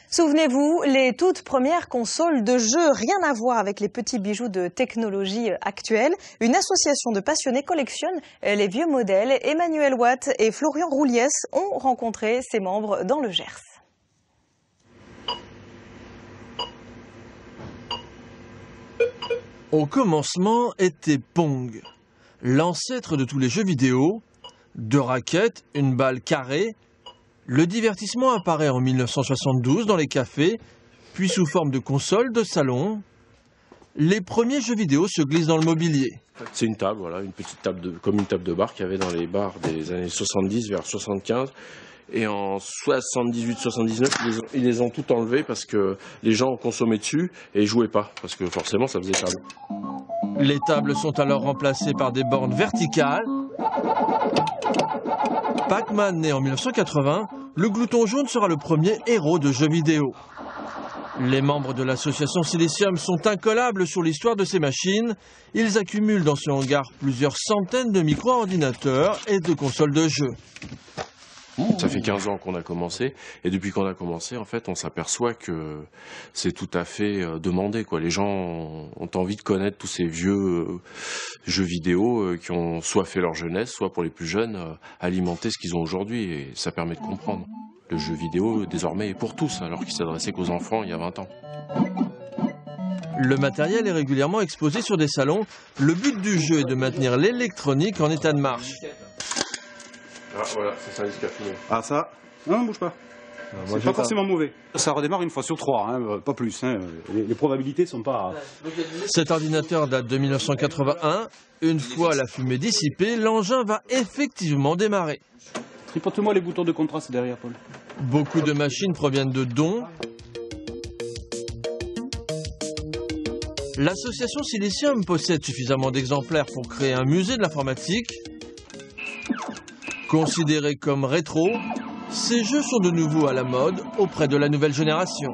Souvenez-vous, les toutes premières consoles de jeux, rien à voir avec les petits bijoux de technologie actuelle. Une association de passionnés collectionne les vieux modèles. Emmanuel Watt et Florian Rouliès ont rencontré ses membres dans le Gers. Au commencement était Pong, l'ancêtre de tous les jeux vidéo. 2 raquettes, une balle carrée. Le divertissement apparaît en 1972 dans les cafés, puis sous forme de console de salon. Les premiers jeux vidéo se glissent dans le mobilier. C'est une table, voilà, une petite table comme une table de bar qu'il y avait dans les bars des années 70 vers 75. Et en 78-79, ils les ont tout enlevés parce que les gens consommaient dessus et jouaient pas, parce que forcément ça faisait table. Les tables sont alors remplacées par des bornes verticales. Pac-Man né en 1980, le glouton jaune sera le premier héros de jeux vidéo. Les membres de l'association Silicium sont incollables sur l'histoire de ces machines. Ils accumulent dans ce hangar plusieurs centaines de micro-ordinateurs et de consoles de jeux. Ça fait 15 ans qu'on a commencé, et depuis qu'on a commencé, en fait, on s'aperçoit que c'est tout à fait demandé, quoi. Les gens ont envie de connaître tous ces vieux jeux vidéo qui ont soit fait leur jeunesse, soit pour les plus jeunes, alimenter ce qu'ils ont aujourd'hui, et ça permet de comprendre. Le jeu vidéo, désormais, est pour tous, alors qu'il s'adressait qu'aux enfants il y a 20 ans. Le matériel est régulièrement exposé sur des salons. Le but du jeu est de maintenir l'électronique en état de marche. Ah voilà, c'est un disque à fumer. Ah ça, non, bouge pas. C'est pas forcément mauvais. Ça redémarre une fois sur 3, hein, pas plus. Hein. Les probabilités sont pas... Cet ordinateur date de 1981. Une fois la fumée dissipée, l'engin va effectivement démarrer. Tripote-moi les boutons de contraste derrière, Paul. Beaucoup de machines proviennent de dons. L'association Silicium possède suffisamment d'exemplaires pour créer un musée de l'informatique. Considérés comme rétro, ces jeux sont de nouveau à la mode auprès de la nouvelle génération.